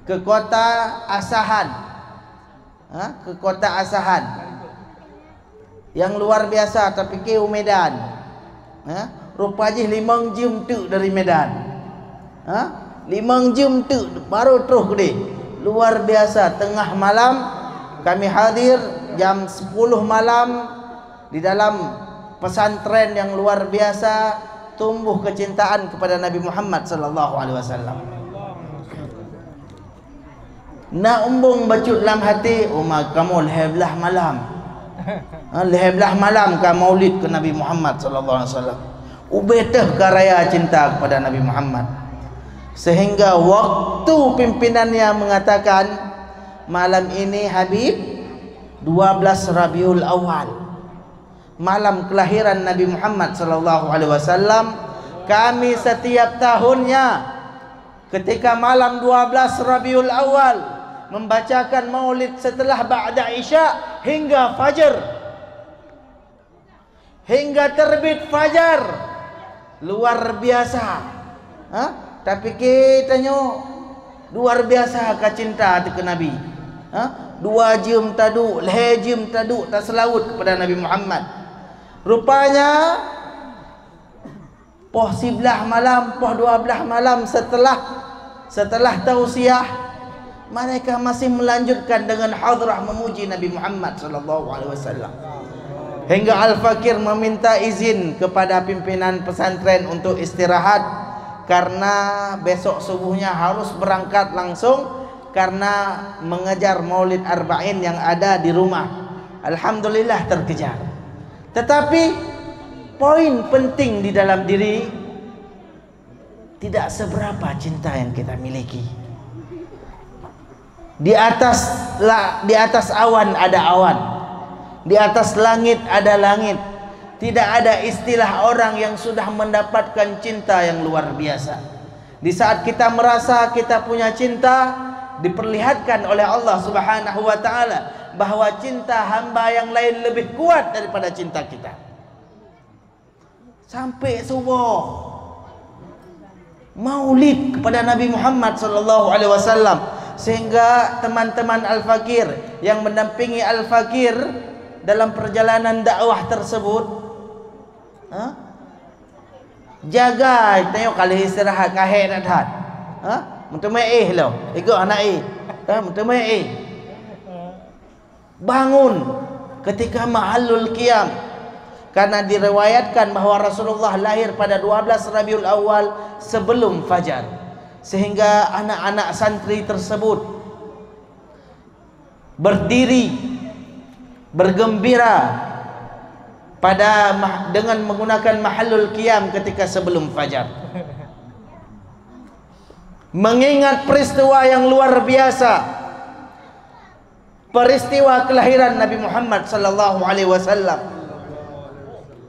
ke kota Asahan, ke kota Asahan yang luar biasa, tapi ke Medan. Rupanya 5 jam tu dari Medan. 5 jam tu baru terus dia. Luar biasa. Tengah malam kami hadir jam 10 malam di dalam pesantren yang luar biasa, tumbuh kecintaan kepada Nabi Muhammad sallallahu alaihi wasallam. Nak umbung bacut dalam hati, kamu lehbelah malam. Lehbelah malam ka maulid ke Nabi Muhammad sallallahu alaihi wasallam. Ubetah ka raya cinta kepada Nabi Muhammad. Sehingga waktu pimpinannya mengatakan, malam ini Habib 12 Rabiul Awal, malam kelahiran Nabi Muhammad sallallahu alaihi wasallam. Kami setiap tahunnya ketika malam 12 Rabiul Awal membacakan maulid setelah ba'da Isya hingga fajar, hingga terbit fajar. Luar biasa. Tapi kita luar biasa ka cinta ke Nabi. 2 jam tadu, lejim tadu tak selawut kepada Nabi Muhammad. Rupanya poh 11 malam, poh 12 malam setelah tausiah, mereka masih melanjutkan dengan hadrah memuji Nabi Muhammad sallallahu alaihi wasallam. Hingga Al-Fakir meminta izin kepada pimpinan pesantren untuk istirahat karena besok subuhnya harus berangkat langsung karena mengejar Maulid Arba'in yang ada di rumah. Alhamdulillah terkejar. Tetapi poin penting di dalam diri, tidak seberapa cinta yang kita miliki. Di atas awan ada awan, di atas langit ada langit. Tidak ada istilah orang yang sudah mendapatkan cinta yang luar biasa. Di saat kita merasa kita punya cinta, diperlihatkan oleh Allah Subhanahu wa taala bahwa cinta hamba yang lain lebih kuat daripada cinta kita. Sampai subuh maulid kepada Nabi Muhammad sallallahu alaihi wasallam, sehingga teman-teman Al-Fakir yang mendampingi Al-Fakir dalam perjalanan dakwah tersebut jaga tengok kali istirahat kahir nak hat mutamai lo ikut anak mutamai bangun ketika mahallul qiyam, karena diriwayatkan bahwa Rasulullah lahir pada 12 Rabiul Awal sebelum fajar, sehingga anak-anak santri tersebut berdiri bergembira dengan menggunakan mahallul qiyam ketika sebelum fajar, mengingat peristiwa yang luar biasa, peristiwa kelahiran Nabi Muhammad sallallahu alaihi wasallam,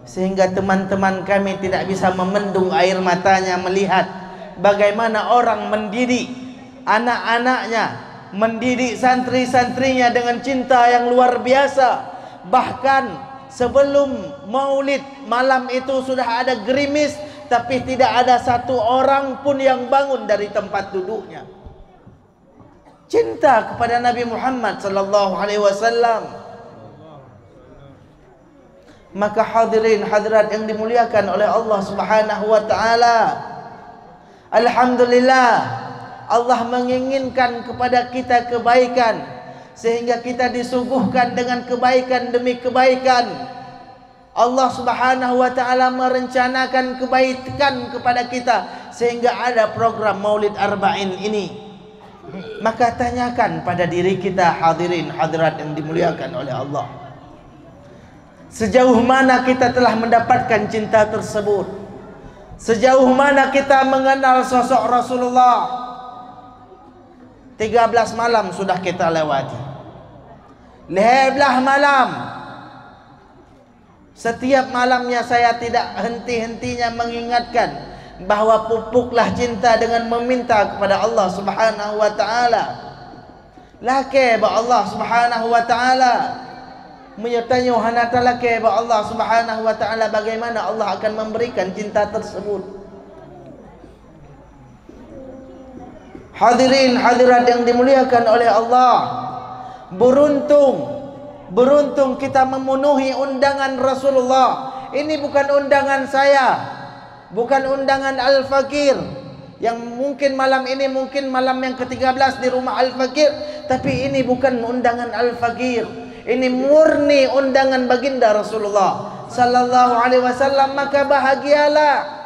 sehingga teman-teman kami tidak bisa memendung air matanya melihat bagaimana orang mendidik anak-anaknya, mendidik santri-santrinya dengan cinta yang luar biasa. Bahkan sebelum maulid malam itu sudah ada gerimis, tapi tidak ada satu orang pun yang bangun dari tempat duduknya. Cinta kepada Nabi Muhammad sallallahu alaihi wasallam. Maka hadirin hadirat yang dimuliakan oleh Allah Subhanahu wa taala, alhamdulillah Allah menginginkan kepada kita kebaikan, sehingga kita disuguhkan dengan kebaikan demi kebaikan. Allah Subhanahu wa taala merencanakan kebaikan kepada kita sehingga ada program Maulid Arba'in ini. Maka tanyakan pada diri kita hadirin hadirat yang dimuliakan oleh Allah, sejauh mana kita telah mendapatkan cinta tersebut? Sejauh mana kita mengenal sosok Rasulullah? 13 malam sudah kita lewati. 11 malam. Setiap malamnya saya tidak henti-hentinya mengingatkan bahwa pupuklah cinta dengan meminta kepada Allah Subhanahu wa taala. Lake ba Allah Subhanahu wa taala menyertai hanata lake ba Allah Subhanahu wa taala, bagaimana Allah akan memberikan cinta tersebut. Hadirin hadirat yang dimuliakan oleh Allah, beruntung kita memenuhi undangan Rasulullah. Ini bukan undangan saya, bukan undangan Al-Fakir yang mungkin malam ini mungkin malam yang ke-13 di rumah Al-Fakir, tapi ini bukan undangan Al-Fakir. Ini murni undangan baginda Rasulullah sallallahu alaihi wasallam. Maka bahagialah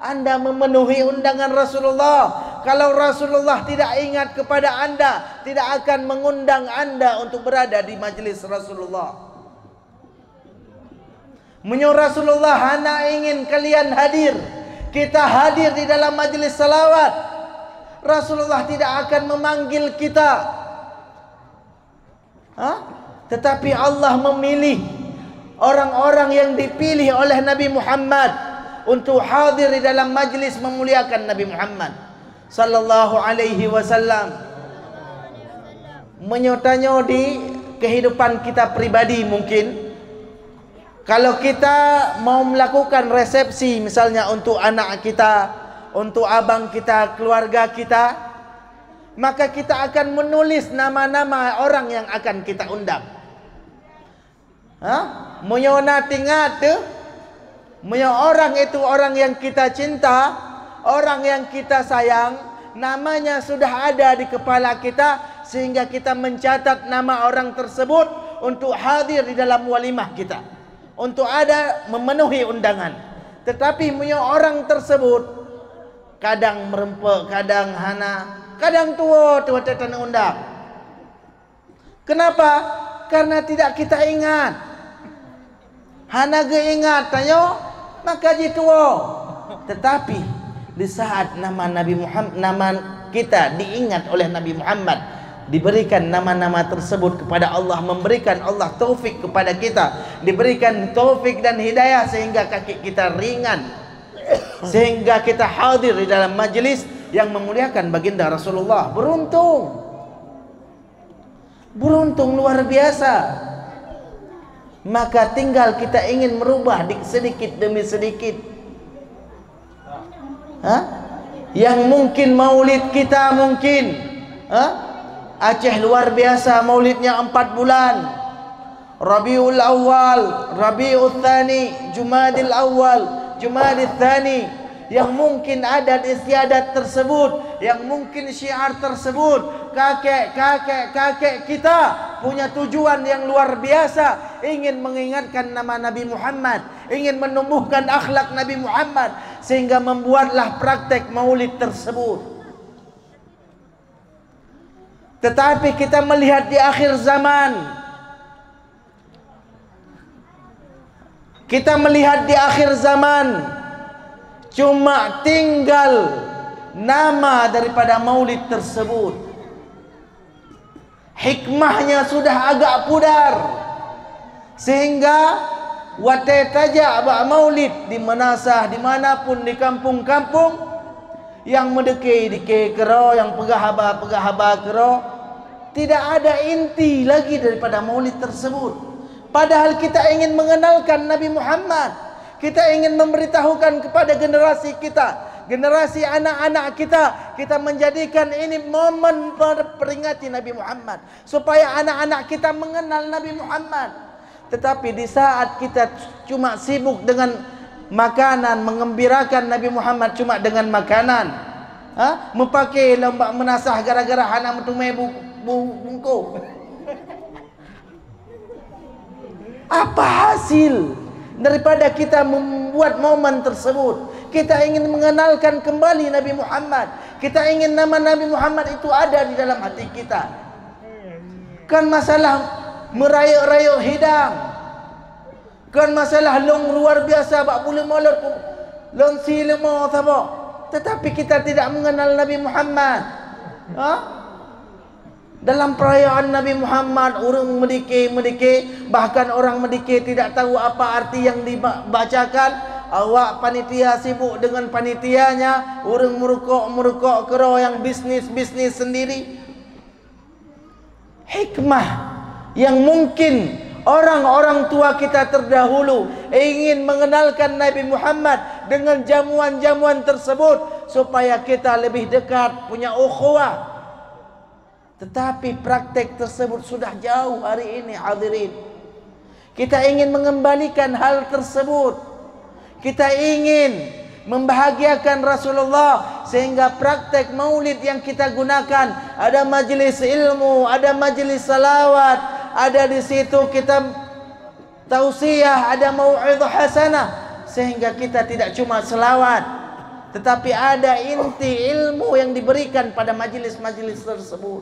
Anda memenuhi undangan Rasulullah. Kalau Rasulullah tidak ingat kepada Anda, tidak akan mengundang Anda untuk berada di majlis Rasulullah. Menyo Rasulullah hana ingin kalian hadir. Kita hadir di dalam majlis salawat. Rasulullah tidak akan memanggil kita. Tetapi Allah memilih orang-orang yang dipilih oleh Nabi Muhammad untuk hadir di dalam majlis memuliakan Nabi Muhammad sallallahu alaihi wasallam. Menyotanya di kehidupan kita pribadi, mungkin kalau kita mau melakukan resepsi misalnya untuk anak kita, untuk abang kita, keluarga kita, maka kita akan menulis nama-nama orang yang akan kita undang. Menyona tingat orang itu orang yang kita cinta, orang yang kita sayang, namanya sudah ada di kepala kita, sehingga kita mencatat nama orang tersebut untuk hadir di dalam walimah kita, untuk ada memenuhi undangan. Tetapi orang tersebut kadang merempek, kadang hana, kadang tua tak undang. Kenapa? Karena tidak kita ingat. Hana ingat tanyo maka jitua. Tetapi di saat nama Nabi Muhammad, nama kita diingat oleh Nabi Muhammad, diberikan nama-nama tersebut kepada Allah, memberikan Allah taufik kepada kita, diberikan taufik dan hidayah sehingga kaki kita ringan, sehingga kita hadir di dalam majlis yang memuliakan baginda Rasulullah. Beruntung luar biasa. Maka tinggal kita ingin merubah sedikit demi sedikit. Yang mungkin maulid kita mungkin Aceh luar biasa, maulidnya 4 bulan. Rabiul Awal, Rabiul Thani, Jumadil Awal, Jumadil Thani. Yang mungkin adat istiadat tersebut, yang mungkin syiar tersebut, kakek kita punya tujuan yang luar biasa, ingin mengingatkan nama Nabi Muhammad, ingin menumbuhkan akhlak Nabi Muhammad, sehingga membuatlah praktek maulid tersebut. Tetapi kita melihat di akhir zaman, cuma tinggal nama daripada maulid tersebut. Hikmahnya sudah agak pudar, sehingga watai tajak maulid di manasah dimanapun di kampung-kampung, yang mendekay kero, yang pegah-haba kero, tidak ada inti lagi daripada maulid tersebut. Padahal kita ingin mengenalkan Nabi Muhammad, kita ingin memberitahukan kepada generasi kita, generasi anak-anak kita menjadikan ini momen memperingati Nabi Muhammad, supaya anak-anak kita mengenal Nabi Muhammad. Tetapi di saat kita cuma sibuk dengan makanan, mengembirakan Nabi Muhammad cuma dengan makanan, mempakai lembak menasah gara-gara hana metumai bungku. Apa hasil daripada kita membuat momen tersebut? Kita ingin mengenalkan kembali Nabi Muhammad. Kita ingin nama Nabi Muhammad itu ada di dalam hati kita. Kan masalah merayuk-rayuk hidang, kan masalah long luar biasa, bak boleh molot long silemo sabo. Tetapi kita tidak mengenal Nabi Muhammad. Dalam perayaan Nabi Muhammad, orang medike, bahkan orang medike tidak tahu apa arti yang dibacakan. Awak panitia sibuk dengan panitianya, orang merukok kero yang bisnis sendiri. Hikmah yang mungkin orang-orang tua kita terdahulu ingin mengenalkan Nabi Muhammad dengan jamuan-jamuan tersebut, supaya kita lebih dekat, punya ukhuwah. Tetapi praktek tersebut sudah jauh hari ini, hadirin. Kita ingin mengembalikan hal tersebut. Kita ingin membahagiakan Rasulullah, sehingga praktek maulid yang kita gunakan, ada majlis ilmu, ada majlis salawat, ada di situ kita tausiah, ada mau'idhah hasanah, sehingga kita tidak cuma selawat, tetapi ada inti ilmu yang diberikan pada majlis-majlis tersebut.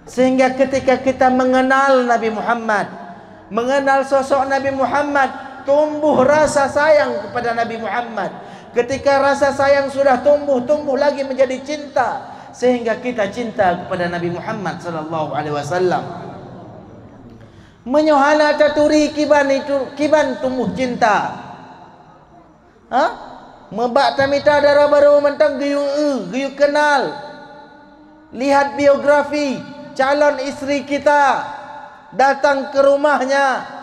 Sehingga ketika kita mengenal Nabi Muhammad, mengenal sosok Nabi Muhammad, tumbuh rasa sayang kepada Nabi Muhammad. Ketika rasa sayang sudah tumbuh, tumbuh lagi menjadi cinta, sehingga kita cinta kepada Nabi Muhammad sallallahu alaihi wasallam. Menyohana caturi kiban tumbuh cinta. Mebak tamita dara baru mentang giyu kenal. Lihat biografi calon istri kita, datang ke rumahnya.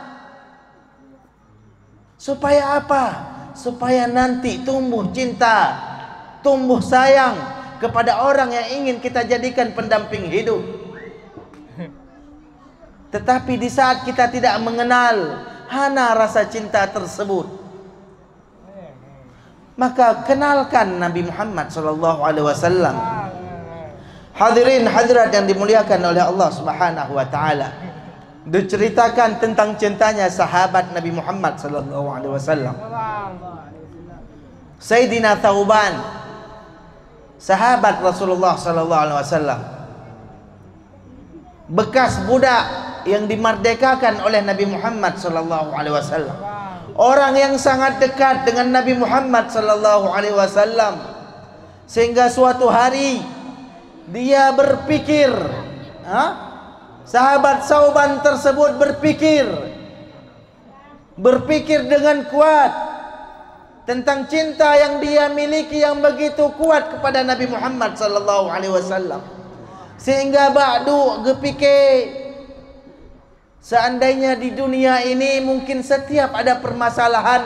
Supaya apa? Supaya nanti tumbuh cinta, tumbuh sayang kepada orang yang ingin kita jadikan pendamping hidup. Tetapi di saat kita tidak mengenal hana rasa cinta tersebut, maka kenalkan Nabi Muhammad sallallahu alaihi wasallam. Hadirin hadirat yang dimuliakan oleh Allah Subhanahu wa taala. Diceritakan tentang cintanya sahabat Nabi Muhammad sallallahu alaihi wasallam. Sayyidina Thauban, sahabat Rasulullah sallallahu alaihi wasallam, bekas budak yang dimerdekakan oleh Nabi Muhammad sallallahu alaihi wasallam. Orang yang sangat dekat dengan Nabi Muhammad sallallahu alaihi wasallam, sehingga suatu hari dia berpikir, sahabat Thauban tersebut berpikir dengan kuat tentang cinta yang dia miliki yang begitu kuat kepada Nabi Muhammad sallallahu alaihi wasallam, sehingga ba'du gepikir, seandainya di dunia ini mungkin setiap ada permasalahan,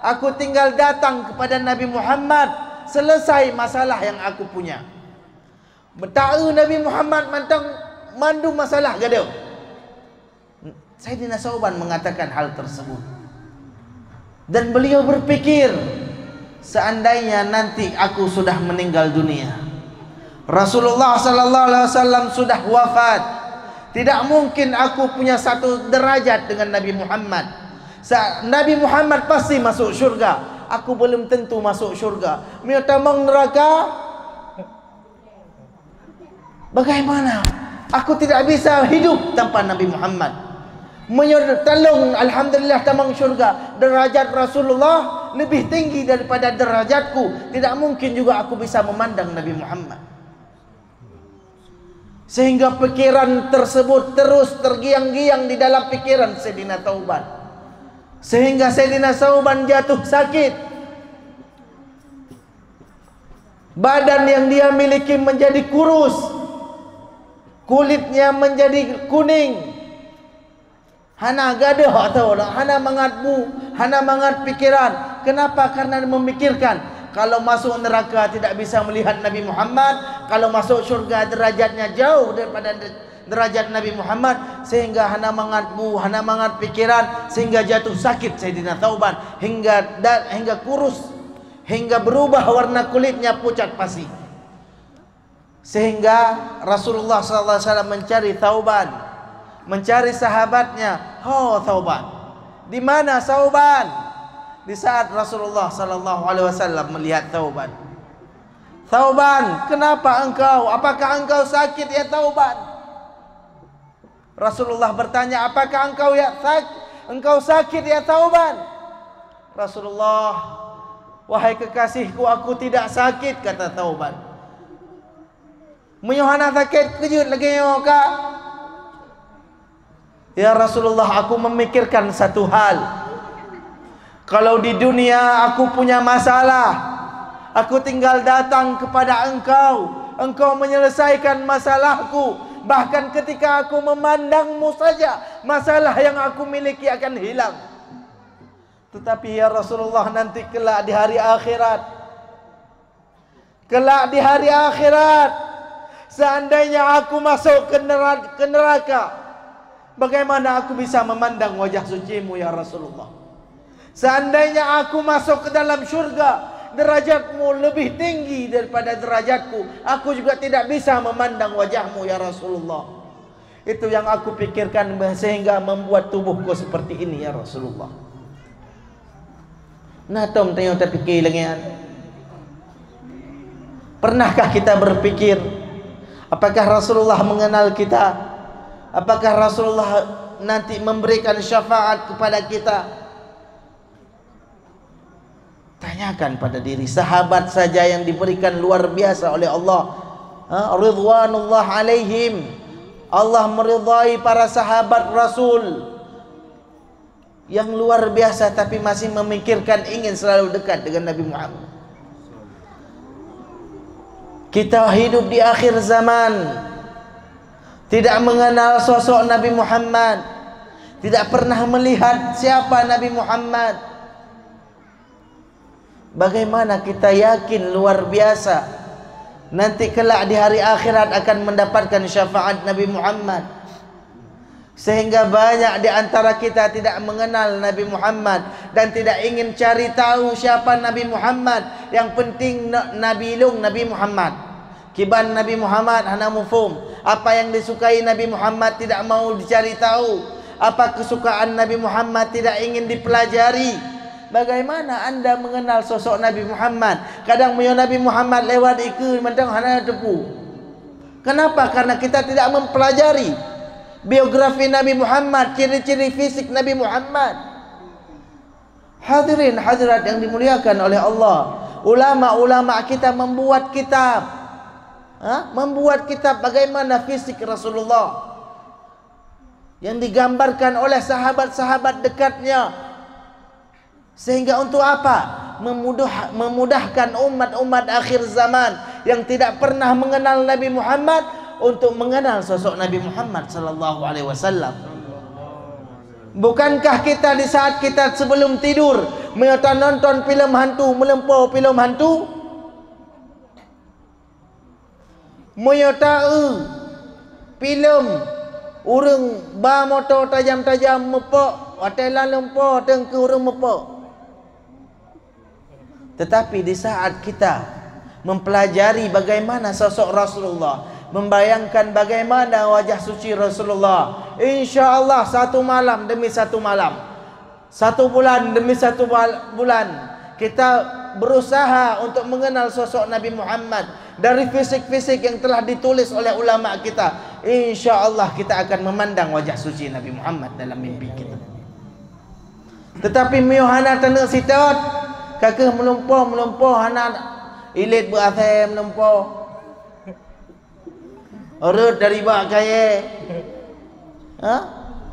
aku tinggal datang kepada Nabi Muhammad, selesai masalah yang aku punya. Beta'u Nabi Muhammad mandu masalah gaduh. Sayyidina Thauban mengatakan hal tersebut. Dan beliau berpikir, seandainya nanti aku sudah meninggal dunia, Rasulullah sallallahu alaihi wasallam sudah wafat, tidak mungkin aku punya satu derajat dengan Nabi Muhammad. Nabi Muhammad pasti masuk syurga, aku belum tentu masuk syurga. Miutamang neraka, bagaimana? Aku tidak bisa hidup tanpa Nabi Muhammad. Menyertalung alhamdulillah tamang syurga. Derajat Rasulullah lebih tinggi daripada derajatku. Tidak mungkin juga aku bisa memandang Nabi Muhammad. Sehingga pikiran tersebut terus tergiang-giang di dalam pikiran Sayyidina Thauban. Sehingga Sayyidina Thauban jatuh sakit. Badan yang dia miliki menjadi kurus, kulitnya menjadi kuning. Hana gaduh atau hana mangatmu, hana mangat pikiran. Kenapa? Karena memikirkan kalau masuk neraka tidak bisa melihat Nabi Muhammad, kalau masuk syurga derajatnya jauh daripada derajat Nabi Muhammad, sehingga hana mangatmu, hana mangat pikiran, sehingga jatuh sakit Sayyidina Thauban hingga kurus, hingga berubah warna kulitnya pucat pasi. Sehingga Rasulullah sallallahu alaihi wasallam mencari Thauban, mencari sahabatnya. Oh Thauban, di mana Thauban? Di saat Rasulullah sallallahu alaihi wasallam melihat Thauban, Thauban, kenapa engkau? Apakah engkau sakit ya Thauban? Rasulullah bertanya, apakah engkau sakit ya Thauban? Rasulullah, wahai kekasihku, aku tidak sakit, kata Thauban. Menyuhana sakit kejut lagi ka? Ya Rasulullah, aku memikirkan satu hal. Kalau di dunia aku punya masalah, aku tinggal datang kepada engkau, engkau menyelesaikan masalahku. Bahkan ketika aku memandangmu saja, masalah yang aku miliki akan hilang. Tetapi ya Rasulullah, nanti kelak di hari akhirat, kelak di hari akhirat, seandainya aku masuk ke neraka, bagaimana aku bisa memandang wajah suci-Mu ya Rasulullah? Seandainya aku masuk ke dalam syurga, derajat-Mu lebih tinggi daripada derajatku, aku juga tidak bisa memandang wajah-Mu ya Rasulullah. Itu yang aku pikirkan sehingga membuat tubuhku seperti ini ya Rasulullah. Nah, tom tanya tak fikir lagi kan? Pernahkah kita berpikir apakah Rasulullah mengenal kita? Apakah Rasulullah nanti memberikan syafaat kepada kita? Tanyakan pada diri. Sahabat saja yang diberikan luar biasa oleh Allah, ridwanullah alaihim, Allah meridai para sahabat Rasul yang luar biasa, tapi masih memikirkan ingin selalu dekat dengan Nabi Muhammad. Kita hidup di akhir zaman, tidak mengenal sosok Nabi Muhammad, tidak pernah melihat siapa Nabi Muhammad. Bagaimana kita yakin luar biasa nanti kelak di hari akhirat akan mendapatkan syafaat Nabi Muhammad, sehingga banyak di antara kita tidak mengenal Nabi Muhammad dan tidak ingin cari tahu siapa Nabi Muhammad. Yang penting Nabi Muhammad, kiban Nabi Muhammad hana mufhum. Apa yang disukai Nabi Muhammad tidak mau dicari tahu. Apa kesukaan Nabi Muhammad tidak ingin dipelajari. Bagaimana anda mengenal sosok Nabi Muhammad? Kadang Nabi Muhammad lewat ikut mentang hana tepu. Kenapa? Karena kita tidak mempelajari biografi Nabi Muhammad, ciri-ciri fisik Nabi Muhammad. Hadirin hadirat yang dimuliakan oleh Allah, ulama-ulama kita membuat kitab, membuat kitab bagaimana fisik Rasulullah yang digambarkan oleh sahabat-sahabat dekatnya, sehingga untuk apa? Memudahkan umat-umat akhir zaman yang tidak pernah mengenal Nabi Muhammad untuk mengenal sosok Nabi Muhammad sallallahu alaihi wasallam. Bukankah kita di saat kita sebelum tidur nonton filem hantu, melempau filem hantu? Filem urang ba motor tajam-tajam mepok, hotelan lempau tengke urang mepok. Tetapi di saat kita mempelajari bagaimana sosok Rasulullah, membayangkan bagaimana wajah suci Rasulullah, insya-Allah satu malam demi satu malam, satu bulan demi satu bulan, kita berusaha untuk mengenal sosok Nabi Muhammad dari fisik-fisik yang telah ditulis oleh ulama kita. Insya-Allah kita akan memandang wajah suci Nabi Muhammad dalam mimpi kita. Tetapi miohana tanda sitot, kakek melumpur hana ilit berasai melumpur. Urut dari bak kaya,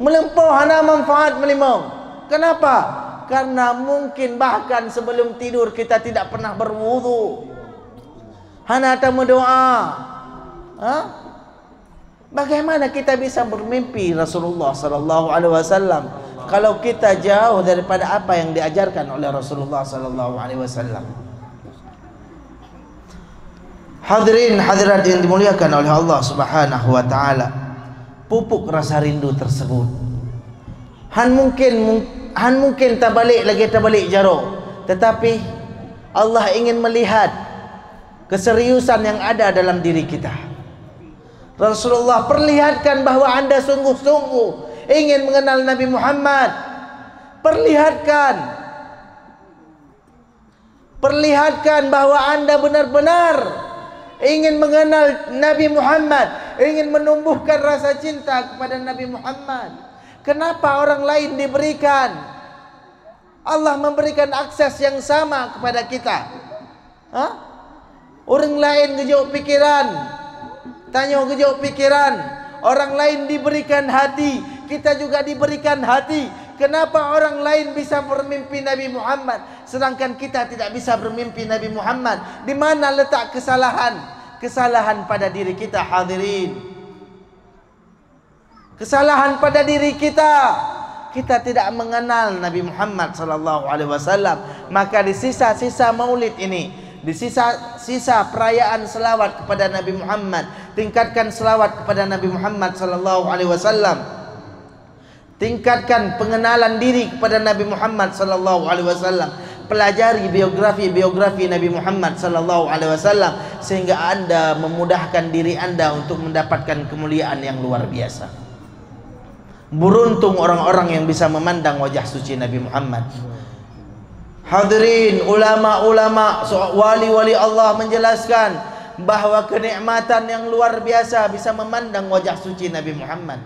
melempau hana manfaat melimau. Kenapa? Karena mungkin bahkan sebelum tidur kita tidak pernah berwudu, hana tak berdoa. Bagaimana kita bisa bermimpi Rasulullah sallallahu alaihi wasallam kalau kita jauh daripada apa yang diajarkan oleh Rasulullah sallallahu alaihi wasallam? Hadirin hadirat yang dimuliakan oleh Allah Subhanahu wa taala, pupuk rasa rindu tersebut han mungkin tabalik jaro, tetapi Allah ingin melihat keseriusan yang ada dalam diri kita. Rasulullah perlihatkan bahwa anda sungguh-sungguh ingin mengenal Nabi Muhammad. Perlihatkan bahwa anda benar-benar ingin mengenal Nabi Muhammad, ingin menumbuhkan rasa cinta kepada Nabi Muhammad. Kenapa orang lain diberikan, Allah memberikan akses yang sama kepada kita? Orang lain gejauh pikiran, tanya gejauh pikiran. Orang lain diberikan hati, kita juga diberikan hati. Kenapa orang lain bisa bermimpi Nabi Muhammad sedangkan kita tidak bisa bermimpi Nabi Muhammad? Di mana letak kesalahan? Kesalahan pada diri kita, hadirin. Kesalahan pada diri kita. Kita tidak mengenal Nabi Muhammad sallallahu alaihi wasallam. Maka di sisa-sisa maulid ini Di sisa perayaan selawat kepada Nabi Muhammad, tingkatkan selawat kepada Nabi Muhammad sallallahu alaihi wasallam. Tingkatkan pengenalan diri kepada Nabi Muhammad sallallahu alaihi wasallam. Pelajari biografi Nabi Muhammad sallallahu alaihi wasallam sehingga Anda memudahkan diri Anda untuk mendapatkan kemuliaan yang luar biasa. Beruntung orang-orang yang bisa memandang wajah suci Nabi Muhammad. Hadirin, ulama-ulama, wali-wali Allah menjelaskan bahawa kenikmatan yang luar biasa bisa memandang wajah suci Nabi Muhammad.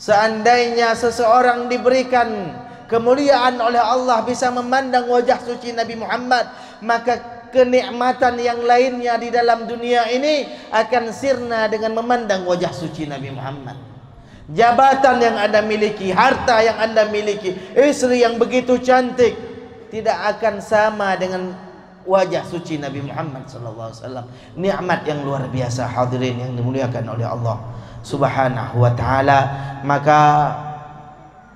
Seandainya seseorang diberikan kemuliaan oleh Allah bisa memandang wajah suci Nabi Muhammad, maka kenikmatan yang lainnya di dalam dunia ini akan sirna dengan memandang wajah suci Nabi Muhammad. Jabatan yang Anda miliki, harta yang Anda miliki, istri yang begitu cantik, tidak akan sama dengan wajah suci Nabi Muhammad sallallahu alaihi wasallam. Nikmat yang luar biasa, hadirin yang dimuliakan oleh Allah Subhanahu wa taala. Maka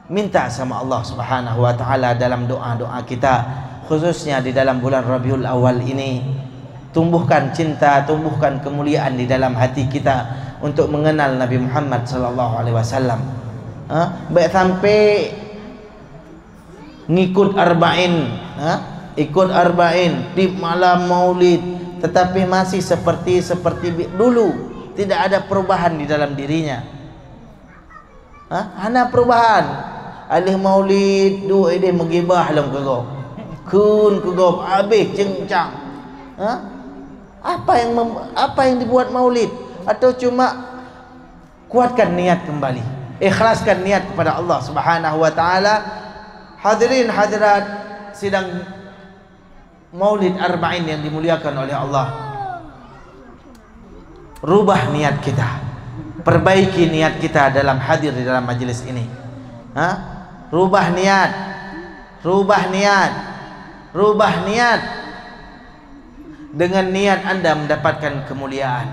minta sama Allah Subhanahu wa taala dalam doa-doa kita, khususnya di dalam bulan Rabiul Awal ini, tumbuhkan cinta, tumbuhkan kemuliaan di dalam hati kita untuk mengenal Nabi Muhammad sallallahu alaihi wasallam. Baik sampai ngikut arba'in, ikut arba'in di malam Maulid, tetapi masih seperti dulu, tidak ada perubahan di dalam dirinya. Hana perubahan. Alih Maulid dua ide menggibah dalam kegop. Kun kegop habis cencang. Apa yang dibuat Maulid? Atau cuma kuatkan niat kembali, ikhlaskan niat kepada Allah Subhanahu wa taala. Hadirin hadirat sidang Maulid Arba'in yang dimuliakan oleh Allah, rubah niat kita, perbaiki niat kita dalam hadir di dalam majlis ini. Rubah niat, rubah niat, rubah niat. Dengan niat Anda mendapatkan kemuliaan,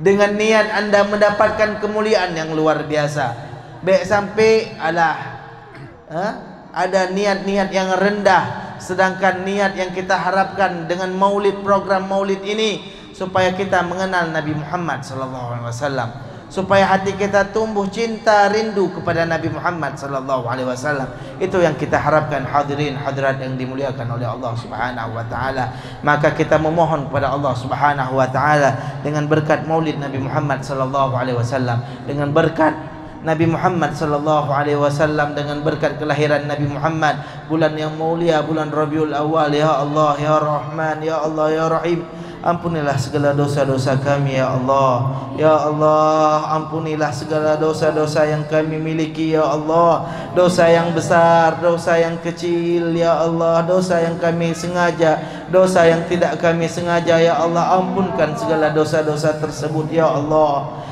dengan niat Anda mendapatkan kemuliaan yang luar biasa. Baik sampai ada niat-niat yang rendah, sedangkan niat yang kita harapkan dengan Maulid, program Maulid ini, supaya kita mengenal Nabi Muhammad sallallahu alaihi wasallam, supaya hati kita tumbuh cinta rindu kepada Nabi Muhammad sallallahu alaihi wasallam. Itu yang kita harapkan, hadirin hadirat yang dimuliakan oleh Allah Subhanahu wa taala. Maka kita memohon kepada Allah Subhanahu wa taala dengan berkat Maulid Nabi Muhammad sallallahu alaihi wasallam, dengan berkat Nabi Muhammad sallallahu alaihi wasallam, dengan berkat kelahiran Nabi Muhammad, bulan yang mulia, bulan Rabiul Awal. Ya Allah, ya Rahman, ya Allah, ya Rahim, ampunilah segala dosa-dosa kami ya Allah. Ya Allah, ampunilah segala dosa-dosa yang kami miliki ya Allah. Dosa yang besar, dosa yang kecil ya Allah, dosa yang kami sengaja, dosa yang tidak kami sengaja ya Allah. Ampunkan segala dosa-dosa tersebut ya Allah.